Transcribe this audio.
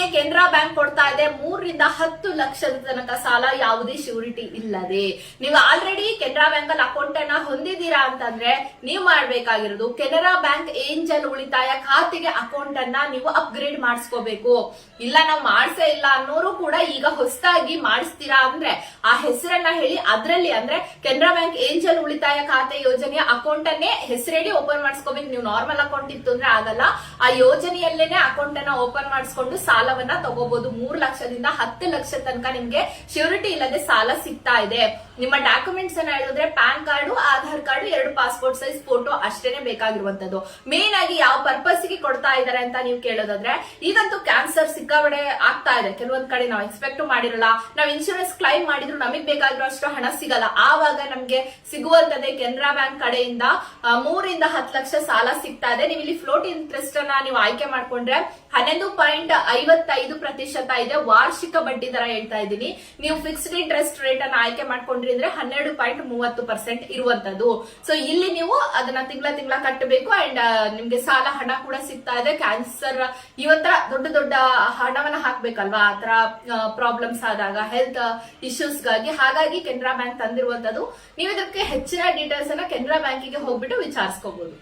ನಿಮಗೆ ಕೆನರಾ ಬ್ಯಾಂಕ್ ಕೊಡ್ತಾ ಇದೆ 3 ರಿಂದ 10 ಲಕ್ಷದ ತನಕ ಸಾಲ ಯಾವುದೇ ಶ್ಯೂರಿಟಿ ಇಲ್ಲದೆ. ನೀವು ಆಲ್ರೆಡಿ ಕೆನರಾ ಬ್ಯಾಂಕ್ ಅಲ್ಲಿ ಅಕೌಂಟ್ ಅನ್ನ ಹೊಂದಿದ್ದೀರಾ ಅಂತಂದ್ರೆ ನೀವು ಮಾಡ್ಬೇಕಾಗಿರೋದು ಕೆನರಾ ಬ್ಯಾಂಕ್ ಏಂಜಲ್ ಉಳಿತಾಯ ಖಾತೆಗೆ ಅಕೌಂಟ್ ಅನ್ನ ನೀವು ಅಪ್ಗ್ರೇಡ್ ಮಾಡಿಸ್ಕೋಬೇಕು. ಇಲ್ಲ ನಾವು ಮಾಡ್ಸೇ ಇಲ್ಲ ಅನ್ನೋರು ಕೂಡ ಈಗ ಹೊಸದಾಗಿ ಮಾಡಿಸ್ತೀರಾ ಅಂದ್ರೆ ಆ ಹೆಸರನ್ನ ಹೇಳಿ ಅದ್ರಲ್ಲಿ ಅಂದ್ರೆ ಕೆನರಾ ಬ್ಯಾಂಕ್ ಏಂಜಲ್ ಉಳಿತಾಯ ಖಾತೆ ಯೋಜನೆಯ ಅಕೌಂಟ್ ಅನ್ನೇ ಹೆಸರೇಳಿ ಓಪನ್ ಮಾಡಿಸ್ಕೋಬೇಕು. ನೀವು ನಾರ್ಮಲ್ ಅಕೌಂಟ್ ಇತ್ತು ಅಂದ್ರೆ ಆಗಲ್ಲ. ಆ ಯೋಜನೆಯಲ್ಲೇನೆ ಅಕೌಂಟ್ ಅನ್ನ ಓಪನ್ ಮಾಡಿಸ್ಕೊಂಡು ಸಾಲವನ್ನ ತಗೋಬಹುದು. 3 ಲಕ್ಷದಿಂದ 10 ಲಕ್ಷ ತನಕ ನಿಮ್ಗೆ ಶ್ಯೂರಿಟಿ ಇಲ್ಲದೆ ಸಾಲ ಸಿಗ್ತಾ ಇದೆ. ನಿಮ್ಮ ಡಾಕ್ಯುಮೆಂಟ್ಸ್ ಅನ್ನ ಹೇಳಿದ್ರೆ PAN card, Aadhaar card, 2 passport size photo ಅಷ್ಟೇನೆ ಬೇಕಾಗಿರುವಂತದ್ದು. ಮೇನ್ ಆಗಿ ಯಾವ ಪರ್ಪಸ್ ಗೆ ಕೊಡ್ತಾ ಇದಾರೆ ಅಂತ ನೀವು ಕೇಳೋದಾದ್ರೆ, ಈಗಂತೂ ಕ್ಯಾನ್ಸರ್ ಸಿಕ್ಕಾಬಡೆ ಆಗ್ತಾ ಇದೆ. ಕೆಲವೊಂದ್ ಕಡೆ ನಾವು ಎಕ್ಸ್ಪೆಕ್ಟ್ ಮಾಡಿರಲ್ಲ, ನಾವು ಇನ್ಶೂರೆನ್ಸ್ ಕ್ಲೈಮ್ ಮಾಡಿದ್ರು ನಮಗ್ ಬೇಕಾಗಿರೋ ಅಷ್ಟು ಹಣ ಸಿಗಲ್ಲ. ಆವಾಗ ನಮ್ಗೆ ಸಿಗುವಂತದ್ದೇ ಕೆನರಾ ಬ್ಯಾಂಕ್ ಕಡೆಯಿಂದ 3 ರಿಂದ 10 ಲಕ್ಷ ಸಾಲ ಸಿಗ್ತಾ ಇದೆ. ನೀವು ಇಲ್ಲಿ ಫ್ಲೋಟ್ ಇಂಟ್ರೆಸ್ಟ್ ಅನ್ನ ನೀವು ಆಯ್ಕೆ ಮಾಡ್ಕೊಂಡ್ರೆ 11.55% ಇದೆ. ವಾರ್ಷಿಕ ಬಡ್ಡಿ ದರ ಹೇಳ್ತಾ ಇದ್ದೀನಿ. ನೀವು ಫಿಕ್ಸ್ಡ್ ಇಂಟ್ರೆಸ್ಟ್ ರೇಟ್ ಅನ್ನ ಆಯ್ಕೆ ಮಾಡ್ಕೊಂಡ್ರಿ ಅಂದ್ರೆ 12.30% ಇರುವಂತದ್ದು. ಸೊ ಇಲ್ಲಿ ನೀವು ಅದನ್ನ ತಿಂಗಳ ಕಟ್ಟಬೇಕು. ಅಂಡ್ ನಿಮ್ಗೆ ಸಾಲ ಹಣ ಕೂಡ ಸಿಗ್ತಾ ಇದೆ. ಕ್ಯಾನ್ಸರ್ ಇವತ್ತರ ದೊಡ್ಡ ಹಣವನ್ನ ಹಾಕ್ಬೇಕಲ್ವಾ, ಆತರ ಪ್ರಾಬ್ಲಮ್ಸ್ ಆದಾಗ ಹೆಲ್ತ್ ಇಶ್ಯೂಸ್ ಗಾಗಿ. ಹಾಗಾಗಿ ಕೆನರಾ ಬ್ಯಾಂಕ್ ತಂದಿರುವಂತದ್ದು. ನೀವು ಇದಕ್ಕೆ ಹೆಚ್ಚಿನ ಡೀಟೇಲ್ಸ್ ಅನ್ನ ಕೆನರಾ ಬ್ಯಾಂಕಿಗೆ ಹೋಗ್ಬಿಟ್ಟು ವಿಚಾರಿಸ್ಕೋಬಹುದು.